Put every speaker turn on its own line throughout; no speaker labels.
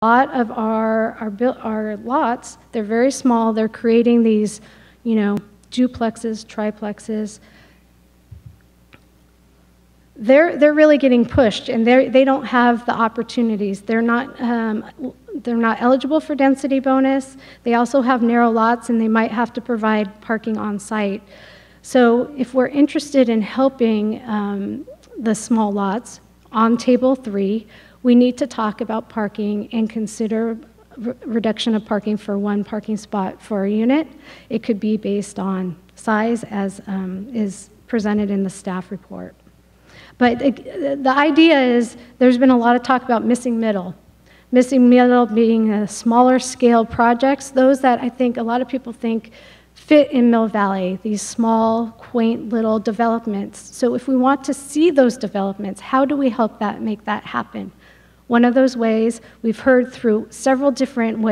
lot of our lots, they're very small. They're creating these, duplexes, triplexes. They're really getting pushed, and they don't have the opportunities. They're not eligible for density bonus. They also have narrow lots, and they might have to provide parking on site. So if we're interested in helping the small lots on Table 3, we need to talk about parking and consider reduction of parking for one parking spot for a unit. It could be based on size, as is presented in the staff report. But the idea is there's been a lot of talk about missing middle. Missing middle being smaller scale projects, those that I think a lot of people think fit in Mill Valley, these small, quaint little developments. So if we want to see those developments, how do we help make that happen? One of those ways we've heard through several different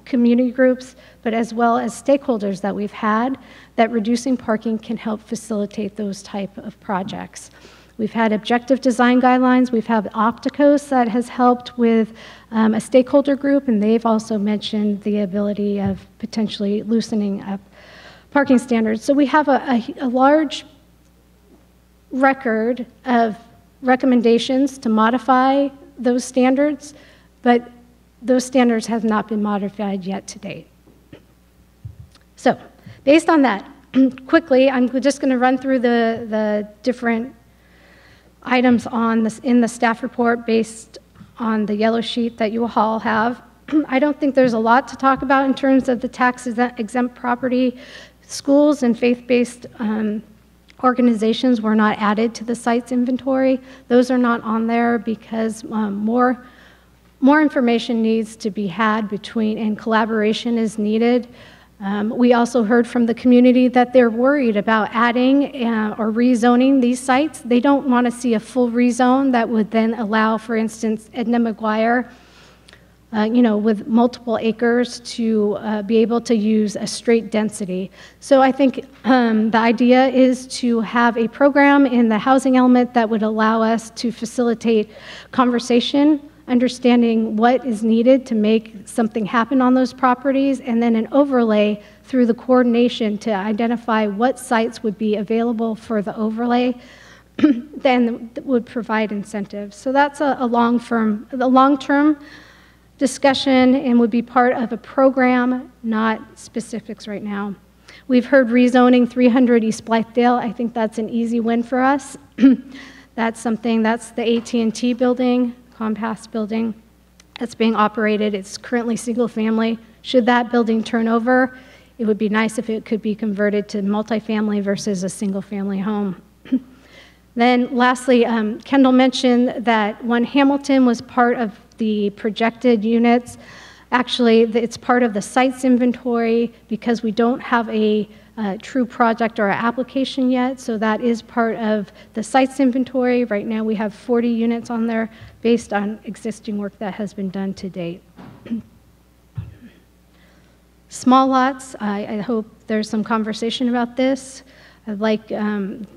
community groups, but as well as stakeholders that we've had, that reducing parking can help facilitate those type of projects. We've had objective design guidelines. We've had Opticos that has helped with a stakeholder group, and they've also mentioned the ability of potentially loosening up parking standards. So we have a large record of recommendations to modify those standards, but those standards have not been modified yet to date. So based on that, quickly, I'm just going to run through the different items in the staff report based on the yellow sheet that you all have. I don't think there's a lot to talk about in terms of the tax-exempt property. Schools and faith-based organizations were not added to the sites inventory. Those are not on there because more information needs to be had and collaboration is needed. We also heard from the community that they're worried about adding or rezoning these sites. They don't want to see a full rezone that would then allow, for instance, Edna McGuire, with multiple acres to be able to use a straight density. So I think the idea is to have a program in the housing element that would allow us to facilitate conversation, understanding what is needed to make something happen on those properties, and then an overlay through the coordination to identify what sites would be available for the overlay, then would provide incentives. So that's a long-term discussion and would be part of a program, not specifics right now. We've heard rezoning 300 East Blythedale. I think that's an easy win for us. That's the AT&T building, Comcast building that's being operated. It's currently single family. Should that building turn over, it would be nice if it could be converted to multifamily versus a single family home. Then lastly, Kendall mentioned that One Hamilton was part of the projected units. Actually, it's part of the sites inventory because we don't have a true project or application yet, so that is part of the sites inventory. Right now we have 40 units on there based on existing work that has been done to date. Small lots, I hope there's some conversation about this. I'd like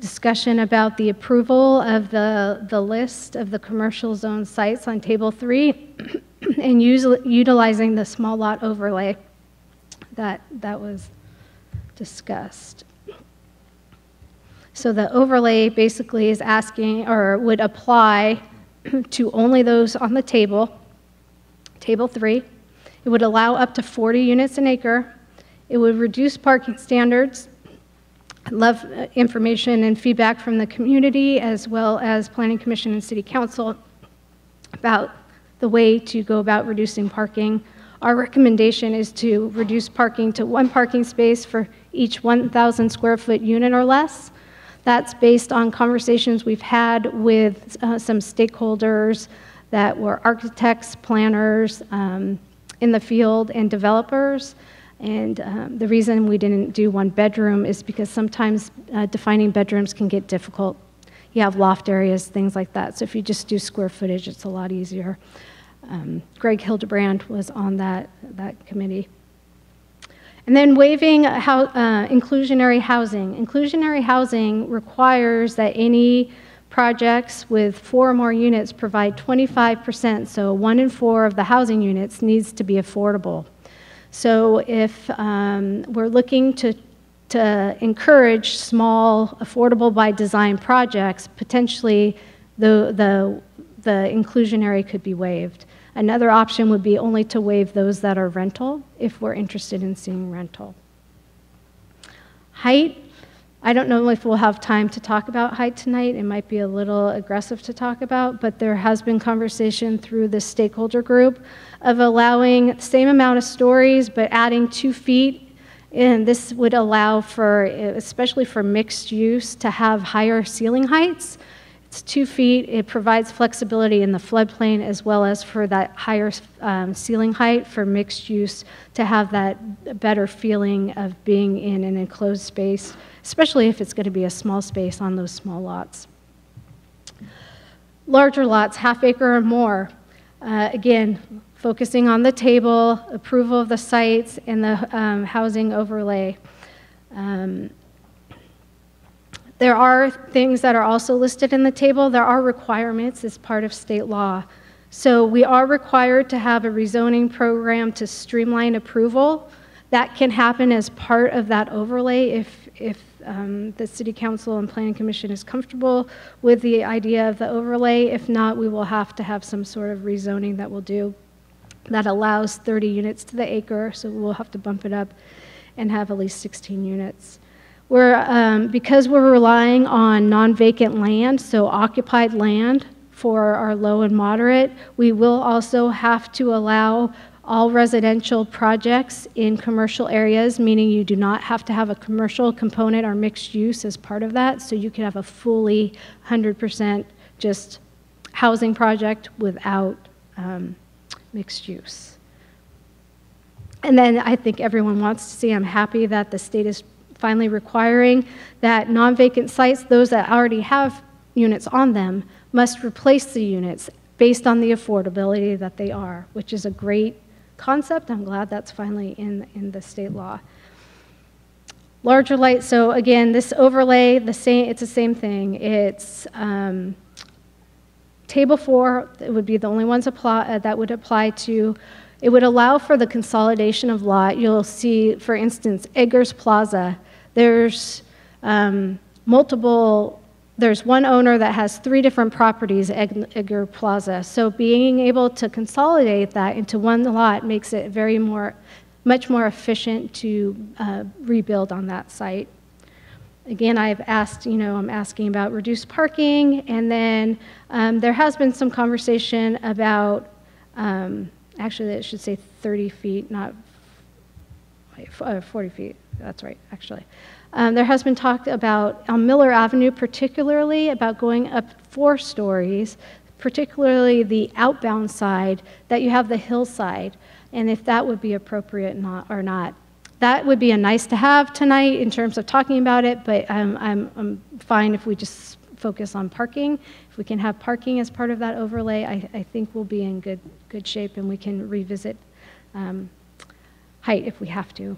discussion about the approval of the list of the commercial zone sites on Table 3 and utilizing the small lot overlay that was discussed. So the overlay basically is asking, or would apply to only those on the Table 3. It would allow up to 40 units an acre. It would reduce parking standards. I'd love information and feedback from the community as well as Planning Commission and City Council about the way to go about reducing parking. Our recommendation is to reduce parking to one parking space for each 1,000 square foot unit or less. That's based on conversations we've had with some stakeholders that were architects, planners in the field, and developers. And the reason we didn't do one bedroom is because sometimes defining bedrooms can get difficult. You have loft areas, things like that. So if you just do square footage, it's a lot easier. Greg Hildebrand was on that committee. And then waiving inclusionary housing. Inclusionary housing requires that any projects with 4 or more units provide 25%, so 1 in 4 of the housing units needs to be affordable. So if we're looking to encourage small, affordable by design projects, potentially the inclusionary could be waived. Another option would be only to waive those that are rental, if we're interested in seeing rental. Height, I don't know if we'll have time to talk about height tonight. It might be a little aggressive to talk about, but there has been conversation through the stakeholder group of allowing the same amount of stories, but adding 2 feet. And this would allow for, especially for mixed use, to have higher ceiling heights. It's 2 feet. It provides flexibility in the floodplain as well as for that higher ceiling height for mixed use to have that better feeling of being in an enclosed space, especially if it's going to be a small space on those small lots. Larger lots, half acre or more. Again, focusing on the table, approval of the sites, and the housing overlay. There are things that are also listed in the table. There are requirements as part of state law. So we are required to have a rezoning program to streamline approval. That can happen as part of that overlay if the City Council and Planning Commission is comfortable with the idea of the overlay. If not, we will have to have some sort of rezoning that we'll do that allows 30 units to the acre, so we'll have to bump it up and have at least 16 units. Because we're relying on non-vacant land, so occupied land for our low and moderate, we will also have to allow all residential projects in commercial areas, meaning you do not have to have a commercial component or mixed use as part of that, so you can have a fully 100% just housing project without mixed use. And then I think everyone wants to see, I'm happy that the state is finally requiring that non-vacant sites, those that already have units on them, must replace the units based on the affordability that they are, which is a great concept. I'm glad that's finally in the state law. Larger light, so again, this overlay, it's the same thing. It's Table 4, it would be the only ones that would apply to. It would allow for the consolidation of lot. You'll see, for instance, Eggers Plaza. There's there's one owner that has 3 different properties, Egger Plaza. So being able to consolidate that into one lot makes it much more efficient to rebuild on that site. Again, I'm asking about reduced parking, and then there has been some conversation about, actually it should say 30 feet, not 40 feet, that's right, actually. There has been talk about, on Miller Avenue particularly, about going up 4 stories, particularly the outbound side, that you have the hillside, and if that would be appropriate or not. That would be a nice to have tonight in terms of talking about it, but I'm fine if we just focus on parking. If we can have parking as part of that overlay, I think we'll be in good shape, and we can revisit height if we have to.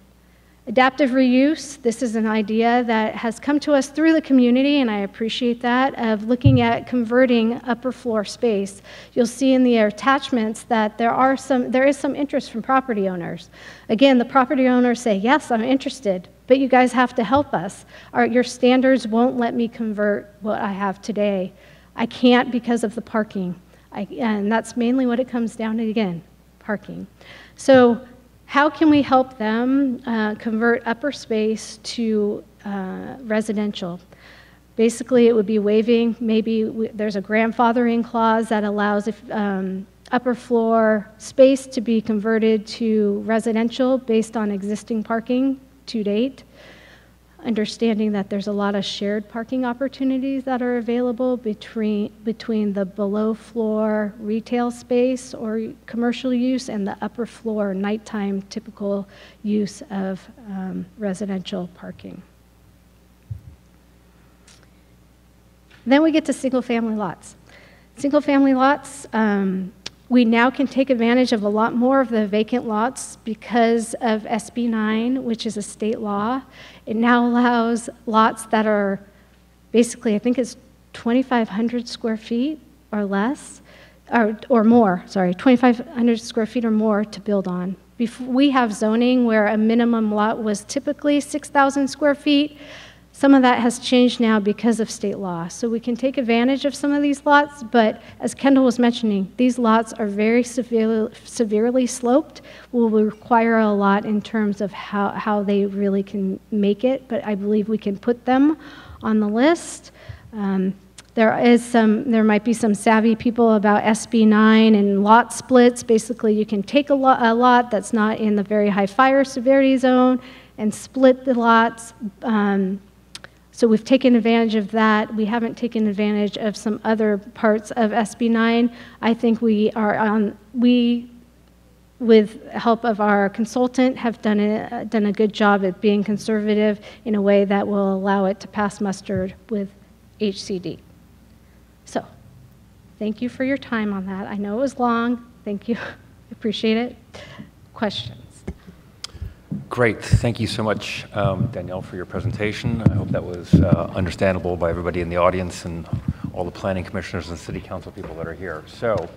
Adaptive reuse, this is an idea that has come to us through the community, and I appreciate that, of looking at converting upper floor space. You'll see in the attachments that there is some interest from property owners. Again, the property owners say, yes, I'm interested, but you guys have to help us. Your standards won't let me convert what I have today. I can't because of the parking. And that's mainly what it comes down to, again, parking. So how can we help them convert upper space to residential? Basically, it would be waiving, there's a grandfathering clause that allows upper floor space to be converted to residential based on existing parking to date. Understanding that there's a lot of shared parking opportunities that are available between the below floor retail space or commercial use and the upper floor nighttime typical use of residential parking. Then we get to single family lots. Single family lots, we now can take advantage of a lot more of the vacant lots because of SB 9, which is a state law. It now allows lots that are basically, I think it's 2,500 square feet or less, or more, sorry, 2,500 square feet or more to build on. We have zoning where a minimum lot was typically 6,000 square feet. Some of that has changed now because of state law. So we can take advantage of some of these lots, but as Kendall was mentioning, these lots are very severely sloped, will require a lot in terms of how they really can make it, but I believe we can put them on the list. There might be some savvy people about SB 9 and lot splits. Basically, you can take a lot that's not in the very high fire severity zone and split the lots. So we've taken advantage of that. We haven't taken advantage of some other parts of SB 9. I think we, with help of our consultant, have done a good job at being conservative in a way that will allow it to pass muster with HCD. So, thank you for your time on that. I know it was long. Thank you. Appreciate it. Questions?
Great. Thank you so much, Danielle, for your presentation. I hope that was understandable by everybody in the audience and all the planning commissioners and city council people that are here. So,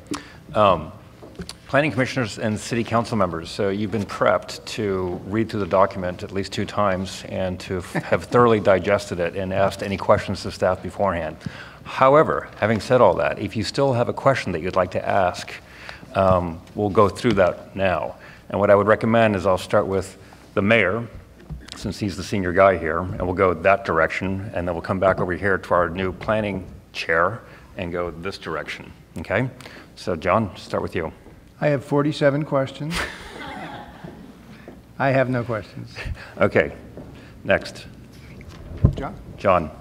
planning commissioners and city council members, so you've been prepped to read through the document at least 2 times and to have thoroughly digested it and asked any questions to staff beforehand. However, having said all that, if you still have a question that you'd like to ask, we'll go through that now. And what I would recommend is I'll start with the mayor, since he's the senior guy here, and we'll go that direction, and then we'll come back over here to our new planning chair and go this direction, okay? So John, start with you.
I have 47 questions. I have no questions.
Okay, next.
John?
John.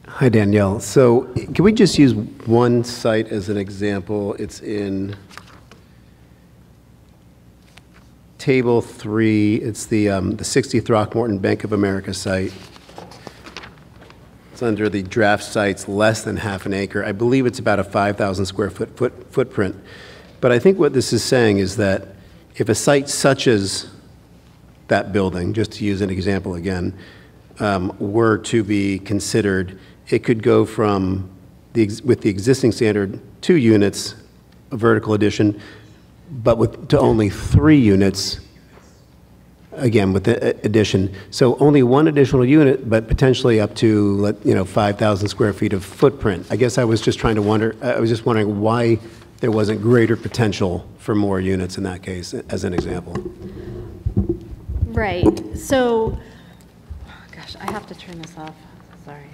Hi, Danielle. So can we just use one site as an example? It's in Table 3. It's the 60 Throckmorton Bank of America site. It's under the draft sites less than half an acre. I believe it's about a 5,000 square foot footprint. But I think what this is saying is that if a site such as that building, just to use an example again, were to be considered, it could go from, with the existing standard, 2 units, a vertical addition, but to only 3 units, again, with the addition. So only 1 additional unit, but potentially up to, 5,000 square feet of footprint. I guess I was just wondering why there wasn't greater potential for more units in that case, as an example.
Right. So, gosh, I have to turn this off. Sorry.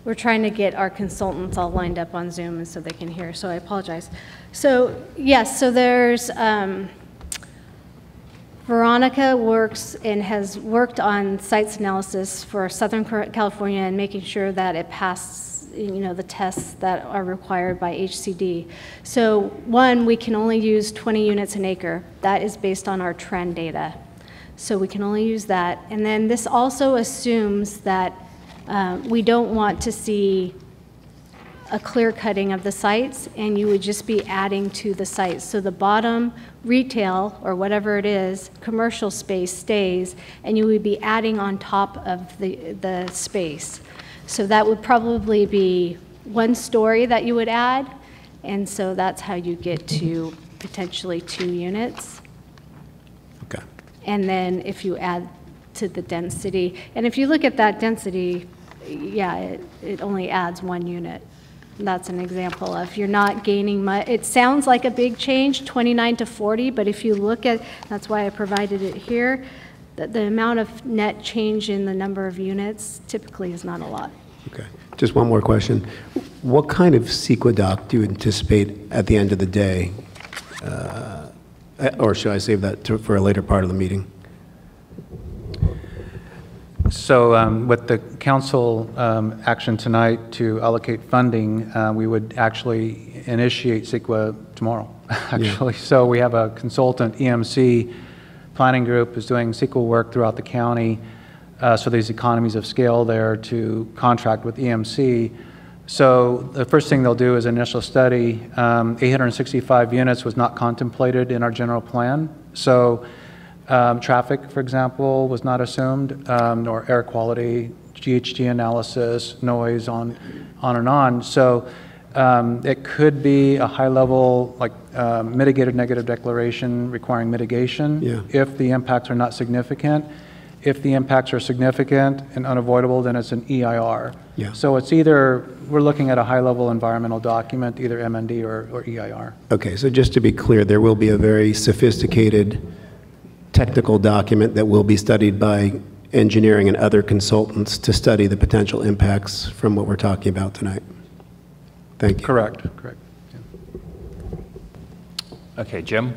We're trying to get our consultants all lined up on Zoom and so they can hear, so I apologize. So, yes, so there's, Veronica works and has worked on sites analysis for Southern California and making sure that it passes, the tests that are required by HCD. So, 1, we can only use 20 units an acre. That is based on our trend data. So we can only use that. And then this also assumes that we don't want to see a clear cutting of the sites, and you would just be adding to the sites. So the bottom retail, or whatever it is, commercial space stays, and you would be adding on top of the space. So that would probably be 1 story that you would add, and so that's how you get to potentially 2 units.
Okay.
And then if you add to the density, and if you look at that density, yeah, it only adds 1 unit. That's an example of you're not gaining much. It sounds like a big change, 29 to 40, but if you look at, that's why I provided it here, the amount of net change in the number of units typically is not a lot.
Okay. Just one more question. What kind of CEQA do you anticipate at the end of the day? Or should I save that for a later part of the meeting?
So with the council action tonight to allocate funding, we would actually initiate CEQA tomorrow, actually. Yeah. So we have a consultant, EMC planning group, is doing CEQA work throughout the county. So there's economies of scale there to contract with EMC So the first thing they'll do is initial study. 865 units was not contemplated in our general plan. So traffic, for example, was not assumed, nor air quality, GHG analysis, noise, on and on. So it could be a high level, like mitigated negative declaration requiring mitigation if the impacts are not significant. If the impacts are significant and unavoidable, then it's an EIR. So it's either, we're looking at a high level environmental document, either MND or EIR.
Okay, so just to be clear, there will be a very sophisticated technical document that will be studied by engineering and other consultants to study the potential impacts from what we're talking about tonight. Thank you.
Correct.
Okay, Jim?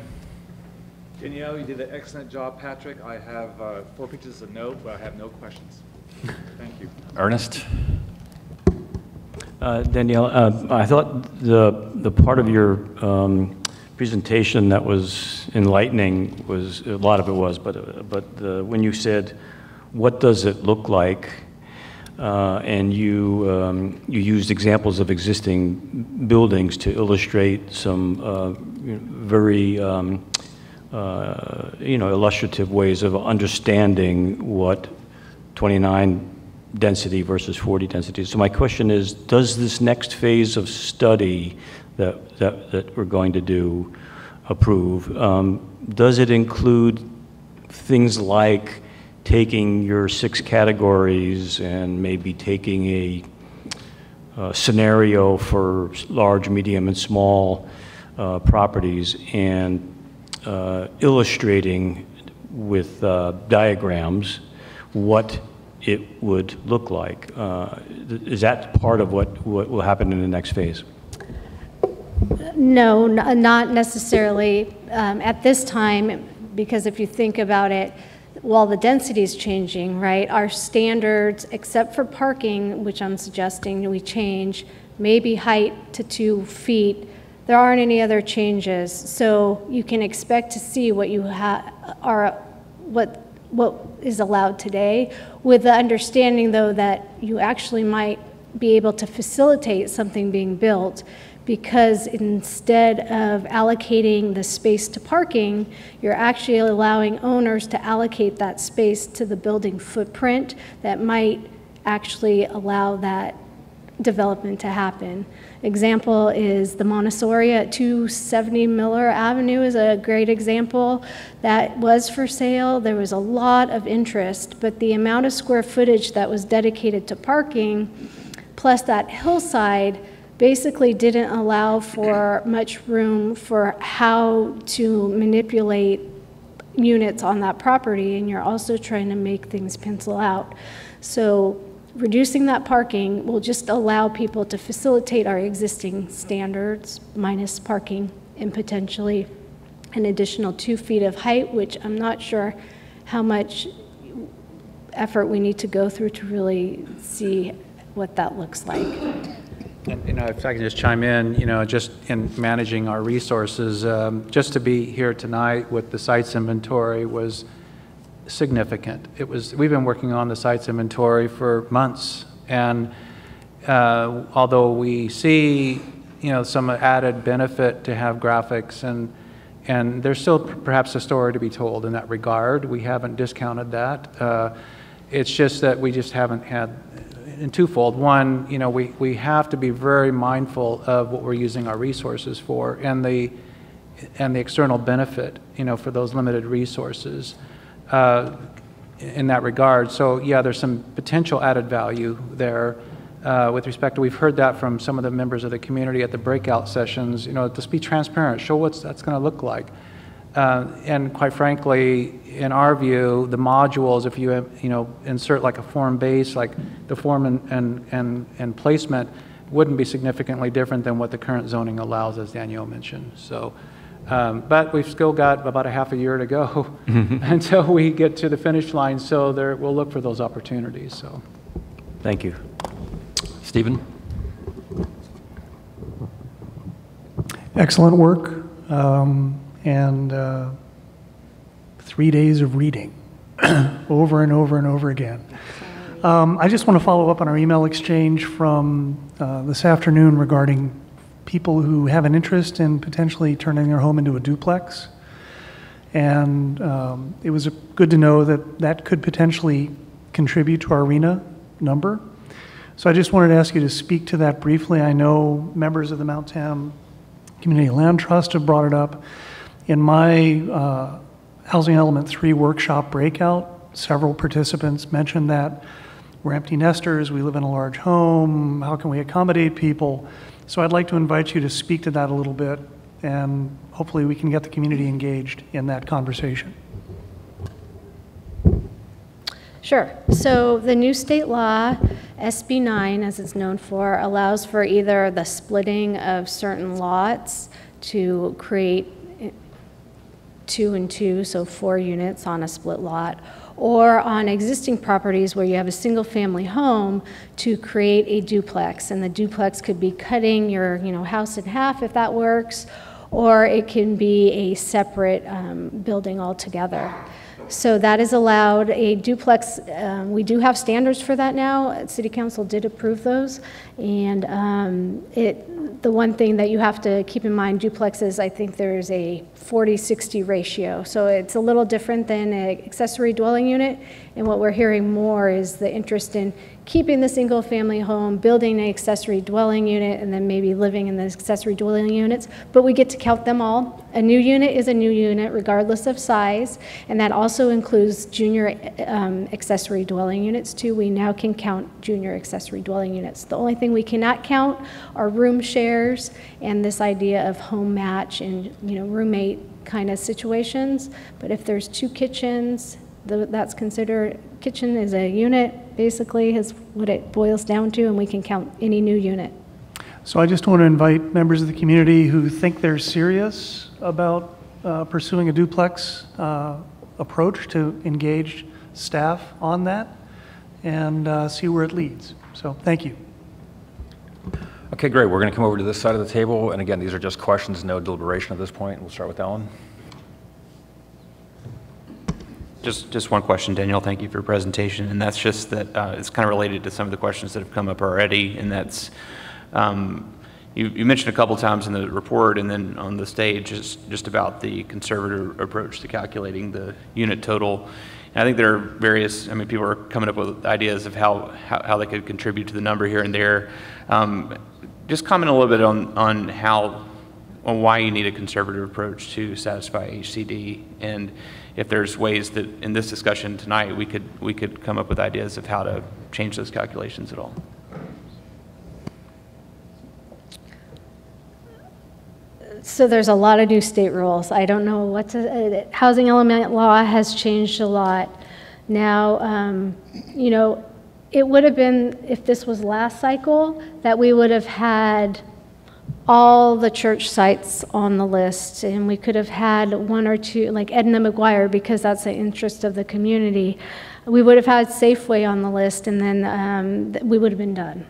Danielle, you did an excellent job, Patrick. I have 4 pages of note, but I have no questions. Thank you.
Ernest?
Danielle, I thought the part of your presentation that was enlightening was, a lot of it was, but when you said, what does it look like? And you used examples of existing buildings to illustrate some very illustrative ways of understanding what 29 density versus 40 density. So my question is, does this next phase of study that we're going to do approve, does it include things like taking your 6 categories and maybe taking a scenario for large, medium, and small properties and illustrating with diagrams what it would look like? Is that part of what will happen in the next phase?
No, not necessarily at this time, because if you think about it, while the density is changing, right, our standards, except for parking, which I'm suggesting we change, maybe height to 2 feet, there aren't any other changes. So you can expect to see what you what is allowed today, with the understanding, though, that you actually might be able to facilitate something being built, because instead of allocating the space to parking, you're actually allowing owners to allocate that space to the building footprint that might actually allow that development to happen. Example is the Montessori at 270 Miller Avenue is a great example. That was for sale. There was a lot of interest, but the amount of square footage that was dedicated to parking, plus that hillside, basically didn't allow for much room for how to manipulate units on that property, and you're also trying to make things pencil out. So reducing that parking will just allow people to facilitate our existing standards, minus parking, and potentially an additional 2 feet of height, which I'm not sure how much effort we need to go through to really see what that looks like.
And if I can just chime in, just in managing our resources, just to be here tonight with the sites inventory was significant. We've been working on the sites inventory for months, and although we see, some added benefit to have graphics, and there's still perhaps a story to be told in that regard. We haven't discounted that. It's just that we just haven't had. In twofold. One, we have to be very mindful of what we're using our resources for, and the external benefit, for those limited resources in that regard. So yeah, there's some potential added value there with respect to, we've heard that from some of the members of the community at the breakout sessions, just be transparent, show what that's going to look like. And quite frankly, in our view, the modules, if you insert like a form base, like the form and placement, wouldn't be significantly different than what the current zoning allows, as Danielle mentioned. So, but we've still got about a half a year to go until we get to the finish line. So we'll look for those opportunities. So,
thank you,
Stephen.
Excellent work. And 3 days of reading over and over and over again. I just want to follow up on our email exchange from this afternoon regarding people who have an interest in potentially turning their home into a duplex. And it was good to know that that could potentially contribute to our RHNA number. So I just wanted to ask you to speak to that briefly. I know members of the Mount Tam Community Land Trust have brought it up. In my Housing Element 3 workshop breakout, several participants mentioned that we're empty nesters, we live in a large home, how can we accommodate people? So I'd like to invite you to speak to that a little bit, and hopefully we can get the community engaged in that conversation.
Sure. So the new state law, SB 9, as it's known for, allows for either the splitting of certain lots to create 2 and 2, so 4 units on a split lot, or on existing properties where you have a single family home to create a duplex. And the duplex could be cutting your house in half if that works, or it can be a separate building altogether. So that is allowed. A duplex, we do have standards for that now. City Council did approve those. And the one thing that you have to keep in mind, duplexes, I think there's a 40-60 ratio. So it's a little different than an accessory dwelling unit. And what we're hearing more is the interest in keeping the single family home, building an accessory dwelling unit, and then maybe living in the accessory dwelling units, but we get to count them all. A new unit is a new unit regardless of size, and that also includes junior accessory dwelling units too. We now can count junior accessory dwelling units. The only thing we cannot count are room shares and this idea of home match and roommate kind of situations. But if there's 2 kitchens, that's considered, kitchen is a unit, basically, is what it boils down to, and we can count any new unit.
So I just want to invite members of the community who think they're serious about pursuing a duplex approach to engage staff on that and see where it leads. So thank you.
Okay, great. We're going to come over to this side of the table. And again, these are just questions, no deliberation at this point. We'll start with Ellen.
Just one question, Danielle. Thank you for your presentation. And that's just that it's kind of related to some of the questions that have come up already. And that's, you mentioned a couple times in the report and then on the stage just about the conservative approach to calculating the unit total. And I think there are various, people are coming up with ideas of how they could contribute to the number here and there. Just comment a little bit on why you need a conservative approach to satisfy HCD, and if there's ways that in this discussion tonight we could come up with ideas of how to change those calculations at all.
So there's a lot of new state rules. I don't know housing element law has changed a lot. Now, it would have been, if this was last cycle, that we would have had all the church sites on the list, and we could have had 1 or 2, like Edna McGuire, because that's the interest of the community. We would have had Safeway on the list, and then we would have been done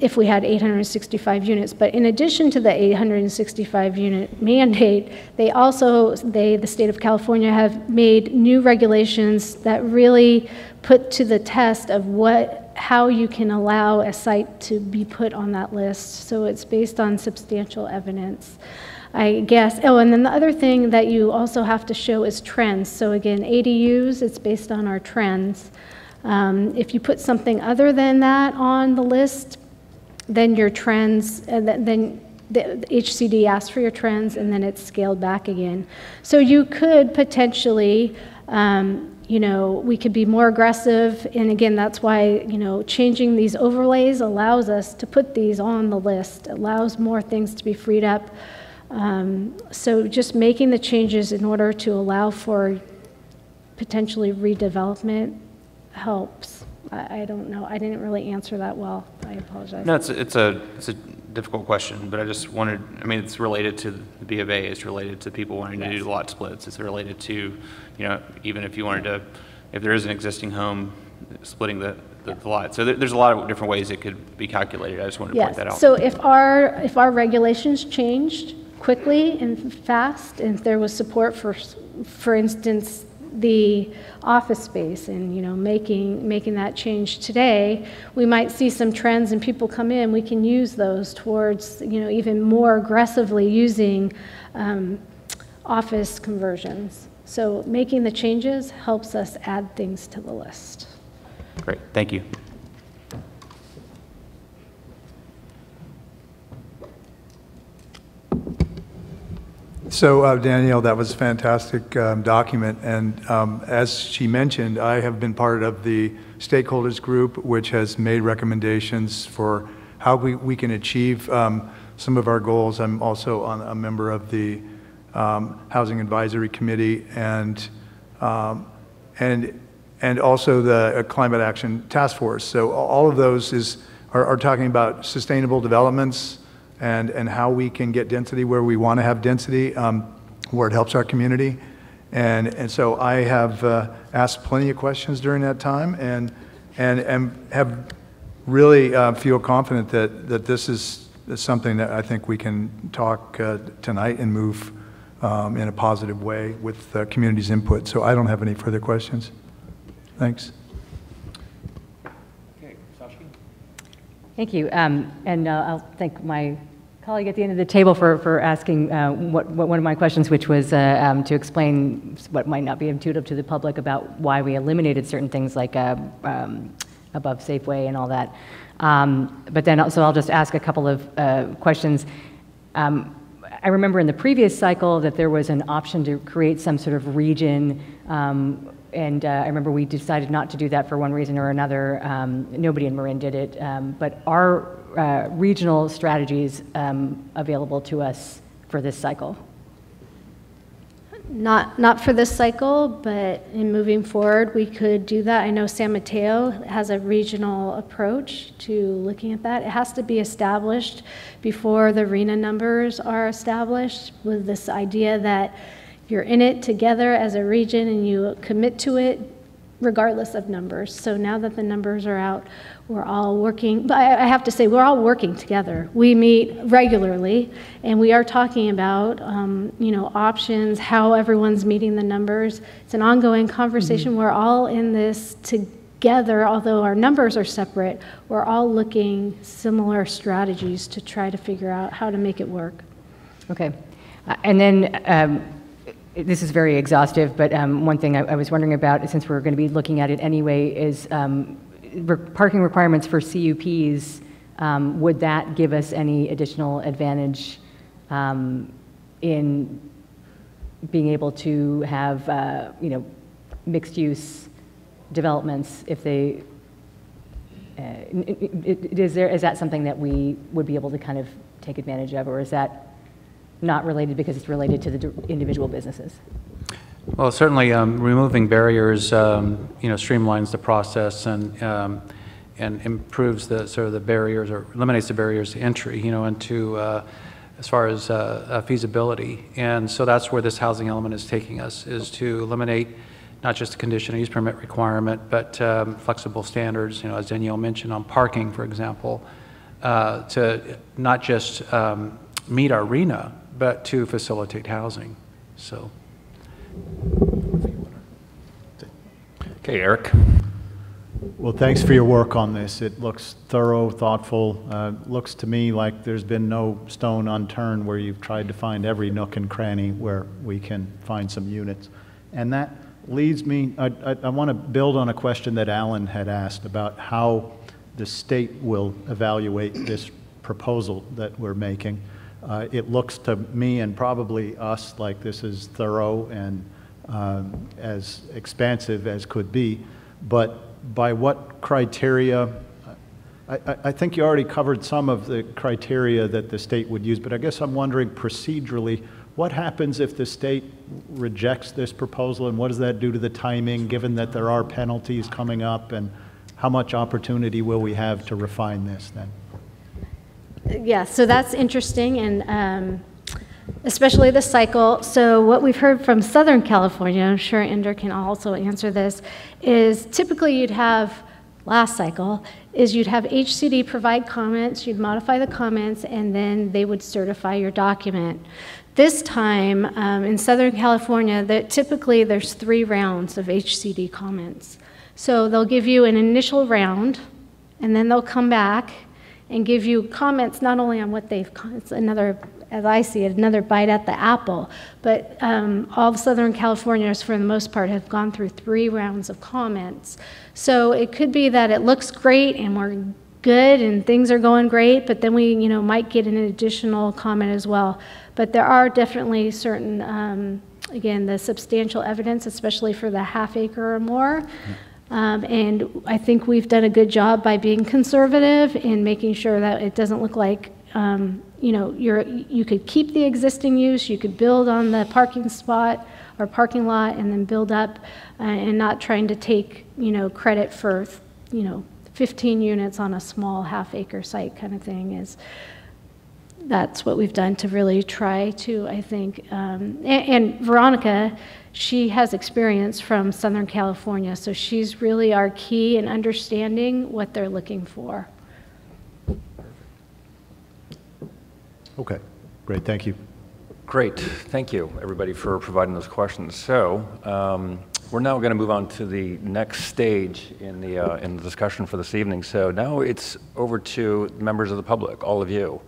if we had 865 units. But in addition to the 865 unit mandate, the state of California have made new regulations that really put to the test of how you can allow a site to be put on that list. So it's based on substantial evidence, I guess. Oh, and then the other thing that you also have to show is trends. So again, ADUs, it's based on our trends. If you put something other than that on the list, then your trends, then the HCD asks for your trends, and then it's scaled back again. So you could potentially, we could be more aggressive, and again, that's why, changing these overlays allows us to put these on the list, allows more things to be freed up. So just making the changes in order to allow for potentially redevelopment helps. I don't know. I didn't really answer that well. I apologize.
No, it's a difficult question, but I just wanted, it's related to the B of A, it's related to people wanting to do lot splits, it's related to, even if you wanted to, if there is an existing home, splitting the lot. So there's a lot of different ways it could be calculated. I just wanted to point that out.
So if our regulations changed quickly and fast, and if there was support for instance, the office space and, making that change today, we might see some trends and people come in, we can use those towards, even more aggressively using office conversions. So making the changes helps us add things to the list.
Great, thank you.
So Danielle, that was a fantastic document, and as she mentioned, I have been part of the stakeholders group, which has made recommendations for how we can achieve some of our goals. I'm also a member of the Housing Advisory Committee and also the Climate Action Task Force. So all of those are talking about sustainable developments and how we can get density where we want to have density, where it helps our community. And so I have asked plenty of questions during that time and have really feel confident that this is something that I think we can talk tonight and move in a positive way with the community's input. So I don't have any further questions. Thanks.
Okay, Sashki?
Thank you. And I'll thank my colleague at the end of the table for asking one of my questions, which was to explain what might not be intuitive to the public about why we eliminated certain things like above Safeway and all that. But then also I'll just ask a couple of questions. I remember in the previous cycle that there was an option to create some sort of region, and I remember we decided not to do that for one reason or another. Nobody in Marin did it, but are regional strategies available to us for this cycle?
Not for this cycle, but in moving forward, we could do that. I know San Mateo has a regional approach to looking at that. It has to be established before the RHNA numbers are established, with this idea that you're in it together as a region and you commit to it regardless of numbers. So now that the numbers are out, we're all working, but I have to say, we're all working together. We meet regularly, and we are talking about, options, how everyone's meeting the numbers. It's an ongoing conversation. Mm-hmm. We're all in this together, although our numbers are separate. We're all looking similar strategies to try to figure out how to make it work.
Okay. And then, this is very exhaustive, but one thing I was wondering about, since we're going to be looking at it anyway, is parking requirements for CUPs. Would that give us any additional advantage in being able to have, mixed-use developments if they? Is that something that we would be able to kind of take advantage of, or is that not related because it's related to the individual businesses?
Well, certainly removing barriers, streamlines the process and improves the sort of the barriers, or eliminates the barriers to entry, into as far as feasibility. And so that's where this housing element is taking us, is to eliminate not just a conditional use permit requirement, but flexible standards, as Danielle mentioned on parking, for example, to not just meet our RHNA, but to facilitate housing. So.
Okay, Eric.
Well, thanks for your work on this. It looks thorough, thoughtful. Looks to me like there's been no stone unturned where you've tried to find every nook and cranny where we can find some units. And that leads me, I want to build on a question that Alan had asked about how the state will evaluate this proposal that we're making. It looks to me and probably us like this is thorough and as expansive as could be, but by what criteria? I think you already covered some of the criteria that the state would use, but I guess I'm wondering procedurally, what happens if the state rejects this proposal, and what does that do to the timing, given that there are penalties coming up, and how much opportunity will we have to refine this then?
Yeah, so that's interesting, and especially this cycle. So what we've heard from Southern California, I'm sure Inder can also answer this, is typically you'd have, last cycle, is you'd have HCD provide comments, you'd modify the comments, and then they would certify your document. This time, in Southern California, typically there's 3 rounds of HCD comments. So they'll give you an initial round, and then they'll come back and give you comments not only on what it's another, as I see it, another bite at the apple, but all of Southern Californians, for the most part, have gone through 3 rounds of comments. So it could be that it looks great and we're good and things are going great, but then we might get an additional comment as well. But there are definitely certain, again, the substantial evidence, especially for the half acre or more. And I think we've done a good job by being conservative in making sure that it doesn't look like, you could keep the existing use, you could build on the parking spot or parking lot and then build up, and not trying to take, credit for, 15 units on a small half-acre site kind of thing. That's what we've done to really try to, I think, and Veronica, she has experience from Southern California, so she's really our key in understanding what they're looking for.
Okay, great, thank you.
Great, thank you, everybody, for providing those questions. So we're now going to move on to the next stage in the discussion for this evening. So now it's over to members of the public, all of you.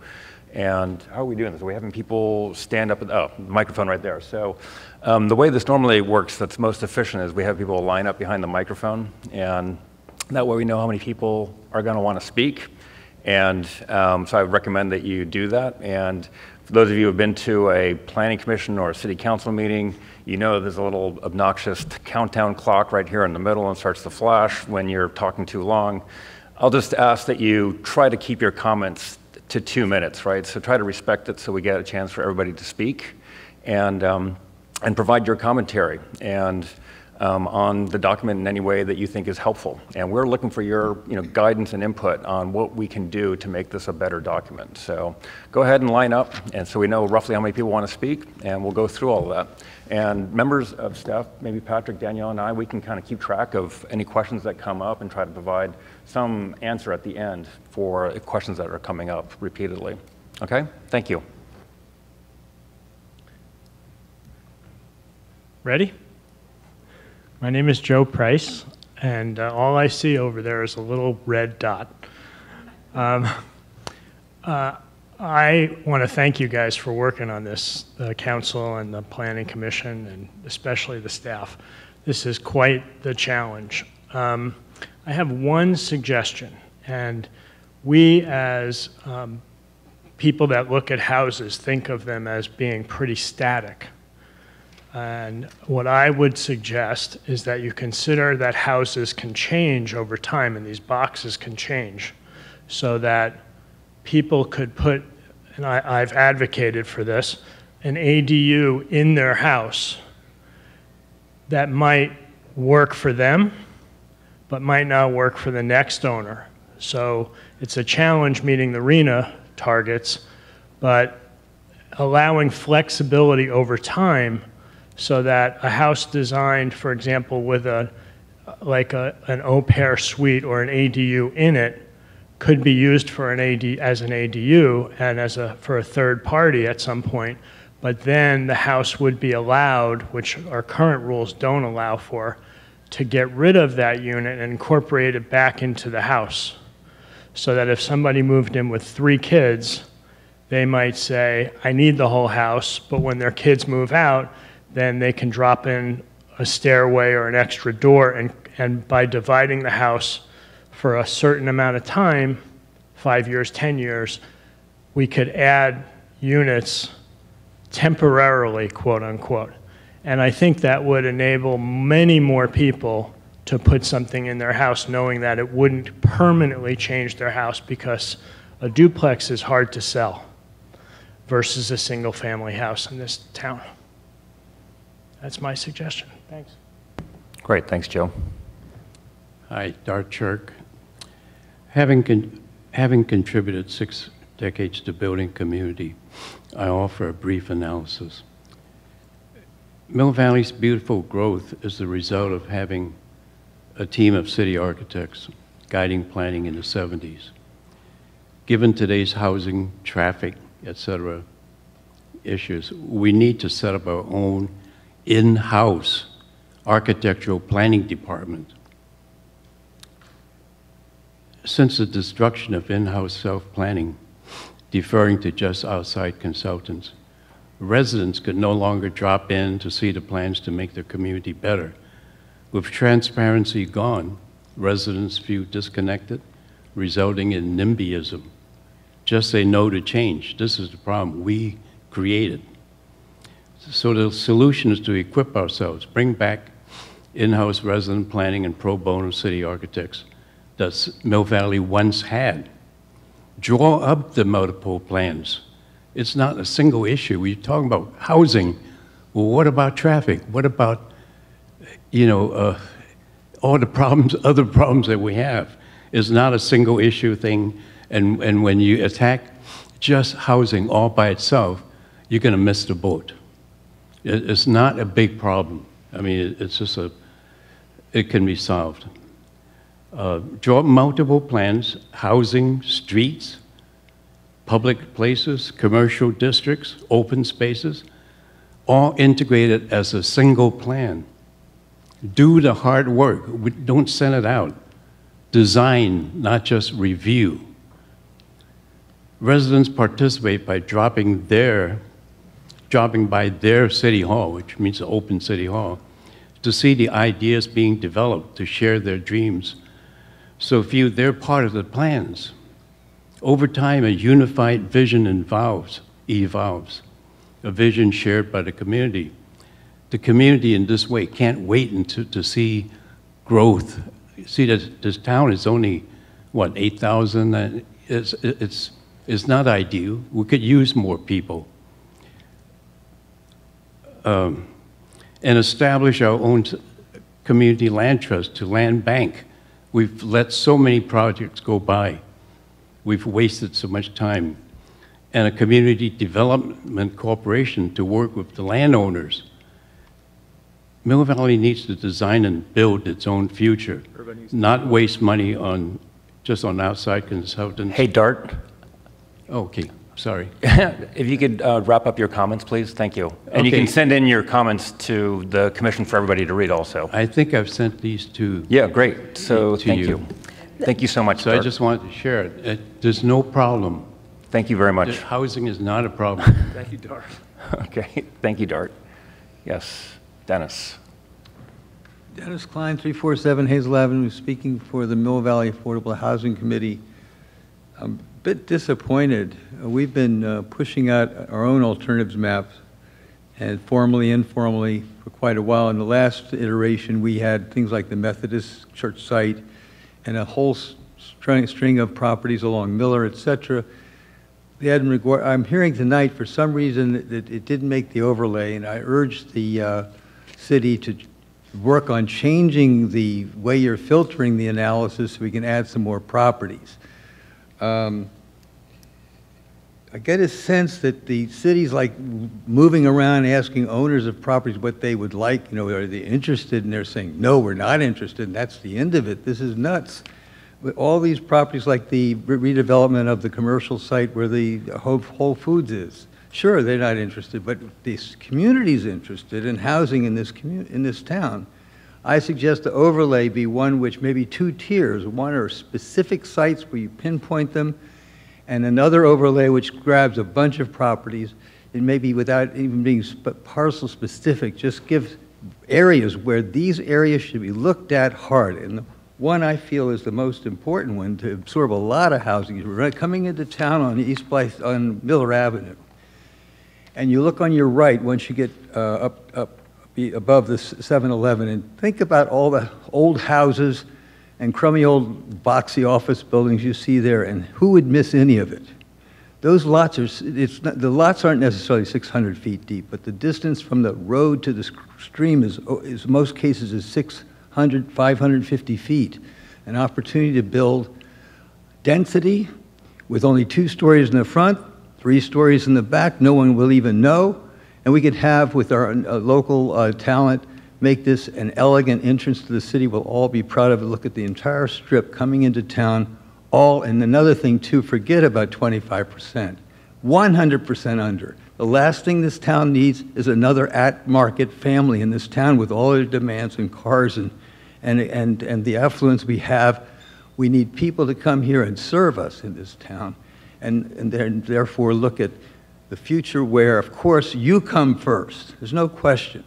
And how are we doing this? Are we having people stand up? The microphone right there. So the way this normally works that's most efficient is we have people line up behind the microphone, and that way we know how many people are going to want to speak. And so I would recommend that you do that. And for those of you who have been to a planning commission or a city council meeting, you know there's a little obnoxious countdown clock right here in the middle and starts to flash when you're talking too long. I'll just ask that you try to keep your comments to 2 minutes, right? So try to respect it so we get a chance for everybody to speak and provide your commentary and on the document in any way that you think is helpful. And we're looking for your guidance and input on what we can do to make this a better document. So go ahead and line up, and so we know roughly how many people want to speak, and we'll go through all of that. And members of staff, maybe Patrick, Danielle, and I, we can kind of keep track of any questions that come up and try to provide some answer at the end for questions that are coming up repeatedly. Okay? Thank you.
Ready? My name is Joe Price, and all I see over there is a little red dot. I want to thank you guys for working on this, the council and the planning commission, and especially the staff. This is quite the challenge. I have one suggestion, and we as people that look at houses think of them as being pretty static. And what I would suggest is that you consider that houses can change over time, and these boxes can change, so that people could put, and I've advocated for this, an ADU in their house that might work for them, but might not work for the next owner. So it's a challenge meeting the RHNA targets, but allowing flexibility over time so that a house designed, for example, with an au pair suite or an ADU in it could be used for as an ADU and for a third party at some point, but then the house would be allowed, which our current rules don't allow for, to get rid of that unit and incorporate it back into the house. So that if somebody moved in with 3 kids, they might say, I need the whole house, but when their kids move out, then they can drop in a stairway or an extra door, and by dividing the house for a certain amount of time, 5 years, 10 years, we could add units temporarily, quote unquote. And I think that would enable many more people to put something in their house knowing that it wouldn't permanently change their house, because a duplex is hard to sell versus a single family house in this town. That's my suggestion. Thanks.
Great, thanks, Joe.
Hi, Dart Chirk. Having contributed 6 decades to building community, I offer a brief analysis. Mill Valley's beautiful growth is the result of having a team of city architects guiding planning in the 70s. Given today's housing, traffic, etc., issues. We need to set up our own in-house architectural planning department. Since the destruction of in-house self-planning, deferring to just outside consultants, residents could no longer drop in to see the plans to make their community better. With transparency gone, residents feel disconnected, resulting in NIMBYism. Just say no to change. This is the problem we created. So the solution is to equip ourselves, bring back in-house resident planning and pro bono city architects that Mill Valley once had. Draw up the multiple plans. It's not a single issue. We're talking about housing. Well, what about traffic? What about, all the problems, other problems that we have? It's not a single issue thing. And when you attack just housing all by itself, you're going to miss the boat. It's not a big problem. I mean, it's just it can be solved. Draw multiple plans, housing, streets, public places, commercial districts, open spaces, all integrated as a single plan. Do the hard work. Don't send it out. Design, not just review. Residents participate by dropping by their city hall, which means an open city hall, to see the ideas being developed, to share their dreams. So feel they're part of the plans. Over time, a unified vision evolves, a vision shared by the community. The community in this way can't wait to see growth. See, this town is only, what, 8,000? It's not ideal. We could use more people. And establish our own community land trust to land bank. We've let so many projects go by. We've wasted so much time. And a community development corporation to work with the landowners. Mill Valley needs to design and build its own future, not waste money just on outside consultants.
Hey, Dart.
Okay, sorry.
If you could wrap up your comments, please. Thank you. And you can send in your comments to the commission for everybody to read also.
I think I've sent these to
great. So thank you. Thank you so much,
So
Dart.
I just wanted to share it. There's no problem.
Thank you very much.
Housing is not a problem.
Thank you, Dart.
Okay, thank you, Dart. Yes, Dennis.
Dennis Klein, 347 Hazel Avenue, speaking for the Mill Valley Affordable Housing Committee. I'm a bit disappointed. We've been pushing out our own alternatives maps, and formally, informally, for quite a while. In the last iteration, we had things like the Methodist Church site and a whole string of properties along Miller, et cetera. I'm hearing tonight, for some reason, that it didn't make the overlay, and I urged the city to work on changing the way you're filtering the analysis so we can add some more properties. I get a sense that the city's like moving around asking owners of properties what they would like, are they interested? And they're saying, no, we're not interested, and that's the end of it. This is nuts. But all these properties, like the redevelopment of the commercial site where the Whole Foods is, sure, they're not interested, but this community's interested in housing in this town. I suggest the overlay be one which maybe two tiers. One are specific sites where you pinpoint them, and another overlay which grabs a bunch of properties, and maybe without even being parcel specific, just give areas where these areas should be looked at hard. And the one I feel is the most important one to absorb a lot of housing. You're coming into town on Miller Avenue, and you look on your right once you get up above the 7-Eleven, and think about all the old houses and crummy old boxy office buildings you see there, and who would miss any of it? Those lots the lots aren't necessarily 600 feet deep, but the distance from the road to the stream is in most cases is 600, 550 feet. An opportunity to build density with only 2 stories in the front, 3 stories in the back, no one will even know, and we could have, with our local talent, make this an elegant entrance to the city. We'll all be proud of it. Look at the entire strip coming into town, and another thing too, forget about 25%, 100% under. The last thing this town needs is another at-market family in this town with all their demands and cars and the affluence we have. We need people to come here and serve us in this town, and therefore look at the future where, of course, you come first. There's no question.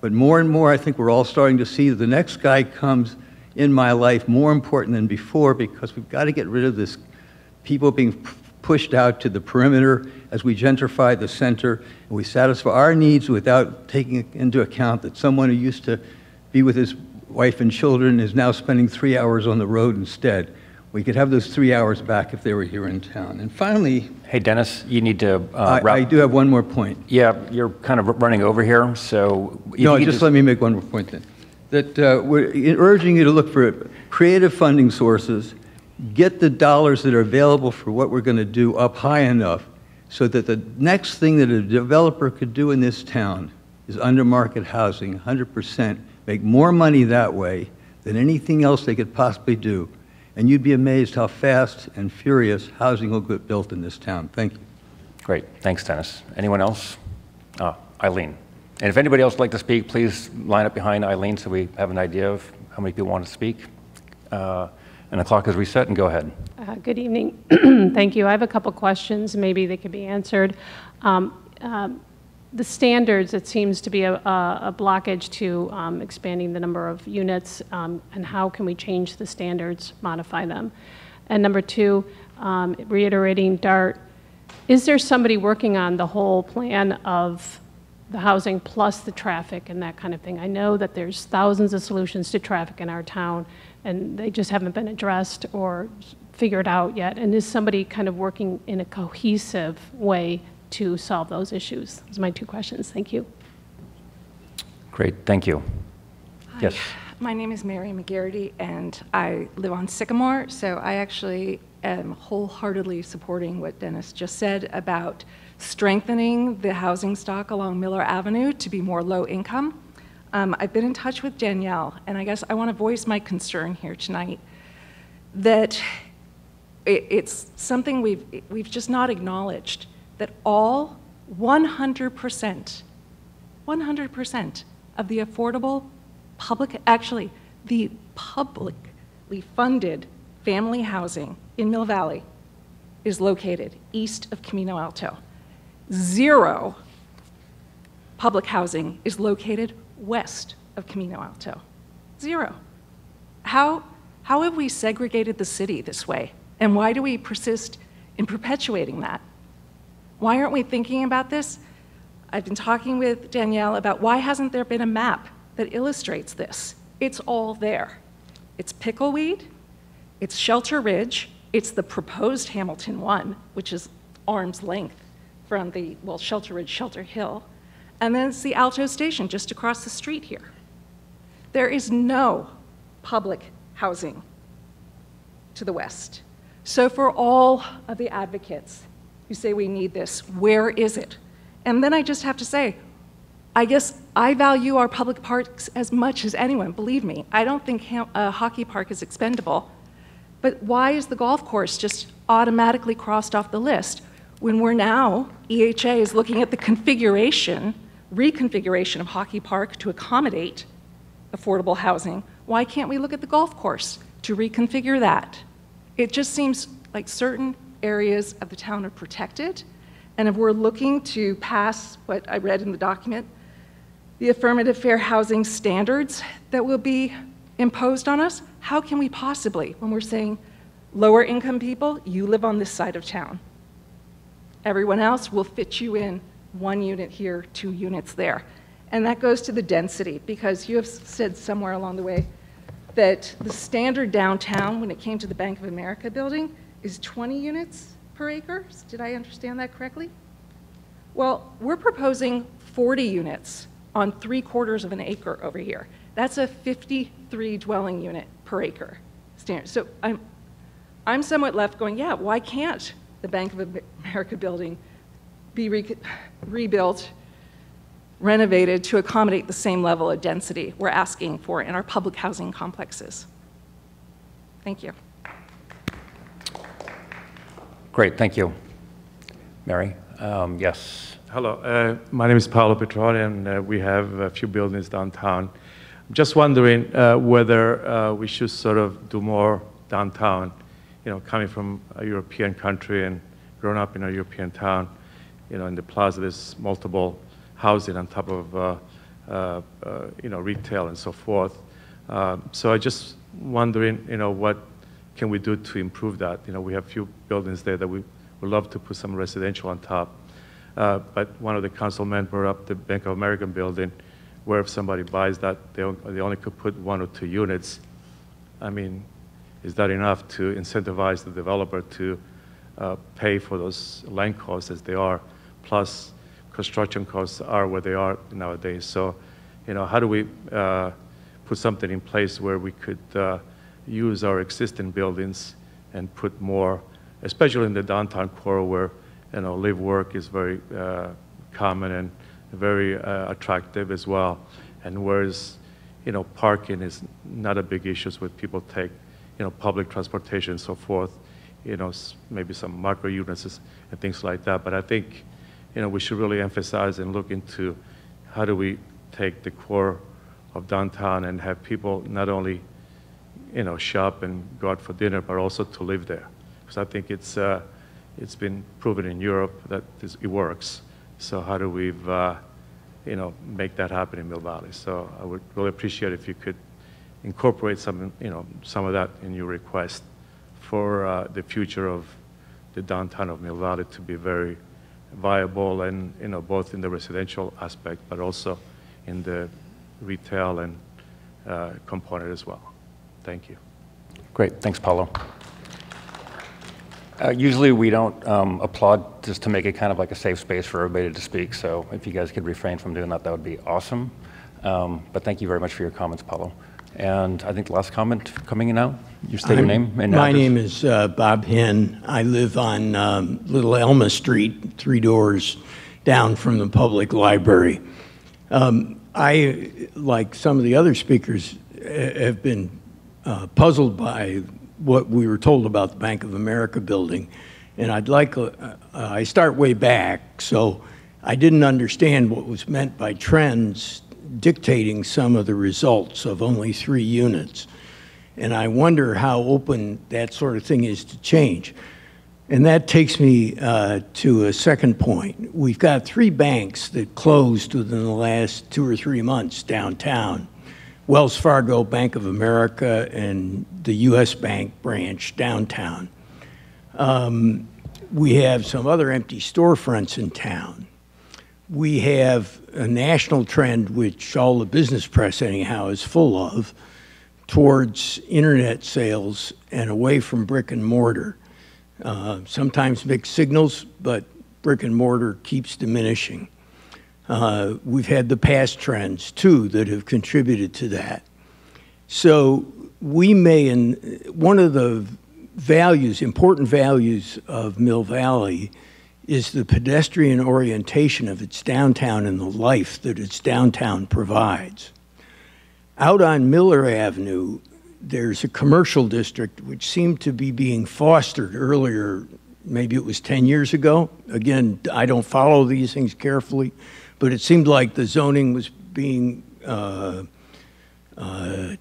But more and more, I think we're all starting to see that the next guy comes in my life more important than before, because we've got to get rid of this people being pushed out to the perimeter as we gentrify the center, and we satisfy our needs without taking into account that someone who used to be with his wife and children is now spending 3 hours on the road instead. We could have those 3 hours back if they were here in town. And finally...
Hey, Dennis, you need to wrap.
I do have one more point.
Yeah, you're kind of running over here, so...
No, just let me make one more point then. That we're urging you to look for creative funding sources, get the dollars that are available for what we're going to do up high enough so that the next thing that a developer could do in this town is under-market housing, 100%, make more money that way than anything else they could possibly do. And you'd be amazed how fast and furious housing will get built in this town. Thank you.
Great. Thanks, Dennis. Anyone else? Eileen. And if anybody else would like to speak, please line up behind Eileen so we have an idea of how many people want to speak. And the clock is reset, and go ahead.
Good evening. Thank you. I have a couple questions. Maybe they could be answered. The standards, it seems to be a blockage to expanding the number of units, and how can we change the standards, modify them? And number two, reiterating DART, is there somebody working on the whole plan of the housing plus the traffic and that kind of thing? I know that there's thousands of solutions to traffic in our town, and they just haven't been addressed or figured out yet. And is somebody kind of working in a cohesive way to solve those issues? Those are my two questions. Thank you.
Great, thank you.
Hi.
Yes.
My name is Mary McGarity, and I live on Sycamore, so I actually am wholeheartedly supporting what Dennis just said about strengthening the housing stock along Miller Avenue to be more low income. I've been in touch with Danielle, and I guess I want to voice my concern here tonight that it's something we've just not acknowledged, that all 100% of the affordable public, actually the publicly funded family housing in Mill Valley is located east of Camino Alto. 0 public housing is located west of Camino Alto. 0. How have we segregated the city this way? And why do we persist in perpetuating that? Why aren't we thinking about this? I've been talking with Danielle about why hasn't there been a map that illustrates this? It's all there. It's Pickleweed, it's Shelter Ridge, it's the proposed Hamilton 1, which is arm's length from the, well, Shelter Ridge, Shelter Hill, and then it's the Alto Station just across the street here. There is no public housing to the west. So for all of the advocates who say we need this, where is it? And then I just have to say, I guess I value our public parks as much as anyone, believe me. I don't think a hockey park is expendable, but why is the golf course just automatically crossed off the list when we're now, EHA is looking at the reconfiguration of hockey park to accommodate affordable housing? Why can't we look at the golf course to reconfigure that? It just seems like certain areas of the town are protected, and if we're looking to pass what I read in the document, the affirmative fair housing standards that will be imposed on us, how can we possibly, when we're saying lower income people, you live on this side of town. Everyone else will fit you in 1 unit here, 2 units there. And that goes to the density, because you have said somewhere along the way that the standard downtown, when it came to the Bank of America building, is 20 units per acre. Did I understand that correctly? Well, we're proposing 40 units on 3/4 of an acre over here. That's a 53 dwelling unit per acre standard. So I'm somewhat left going, yeah, why can't the Bank of America building be rebuilt, renovated to accommodate the same level of density we're asking for in our public housing complexes? Thank you.
Great, thank you. Mary? Yes.
Hello, my name is Paolo Petroni, and we have a few buildings downtown. I'm just wondering whether we should sort of do more downtown, you know, coming from a European country and growing up in a European town. You know, in the plaza, there's multiple housing on top of, you know, retail and so forth. So I just wondering, you know, what can we do to improve that? You know, we have a few buildings there that we would love to put some residential on top. But one of the councilmen brought up the Bank of America building, where if somebody buys that, they only could put 1 or 2 units. I mean, is that enough to incentivize the developer to pay for those land costs as they are, plus construction costs are where they are nowadays? So, you know, how do we put something in place where we could use our existing buildings and put more, especially in the downtown core where, you know, live work is very common and very attractive as well. And whereas, you know, parking is not a big issue with people take, you know, public transportation and so forth, you know, maybe some micro units and things like that. But I think, you know, we should really emphasize and look into how do we take the core of downtown and have people not only, you know, shop and go out for dinner, but also to live there. Because I think it's been proven in Europe that it works. So how do we, you know, make that happen in Mill Valley? So I would really appreciate if you could incorporate some, you know, some of that in your request for the future of the downtown of Mill Valley to be very viable and, you know, both in the residential aspect, but also in the retail and component as well. Thank you.
Great, thanks, Paulo. Usually we don't applaud just to make it kind of like a safe space for everybody to speak, so if you guys could refrain from doing that, that would be awesome. But thank you very much for your comments, Paulo. And I think the last comment coming in now, you state your name and
My
address.
name is Bob Hinn. I live on Little Elma Street, 3 doors down from the public library. I, like some of the other speakers, have been puzzled by what we were told about the Bank of America building. And I'd like, I start way back, so I didn't understand what was meant by trends dictating some of the results of only 3 units. And I wonder how open that sort of thing is to change. And that takes me to a second point. We've got 3 banks that closed within the last 2 or 3 months downtown. Wells Fargo, Bank of America, and the U.S. Bank branch downtown. We have some other empty storefronts in town. We have a national trend, which all the business press anyhow is full of, towards internet sales and away from brick and mortar. Sometimes mixed signals, but brick and mortar keeps diminishing. We've had the past trends, too, that have contributed to that. So we may, one of the values, important values of Mill Valley is the pedestrian orientation of its downtown and the life that its downtown provides. Out on Miller Avenue, there's a commercial district which seemed to be being fostered earlier, maybe it was 10 years ago. Again, I don't follow these things carefully, but it seemed like the zoning was being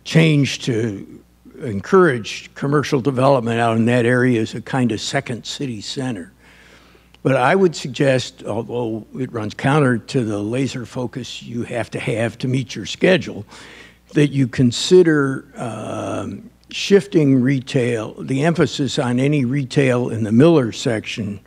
changed to encourage commercial development out in that area as a kind of second city center. But I would suggest, although it runs counter to the laser focus you have to meet your schedule, that you consider shifting retail, the emphasis on any retail in the Miller section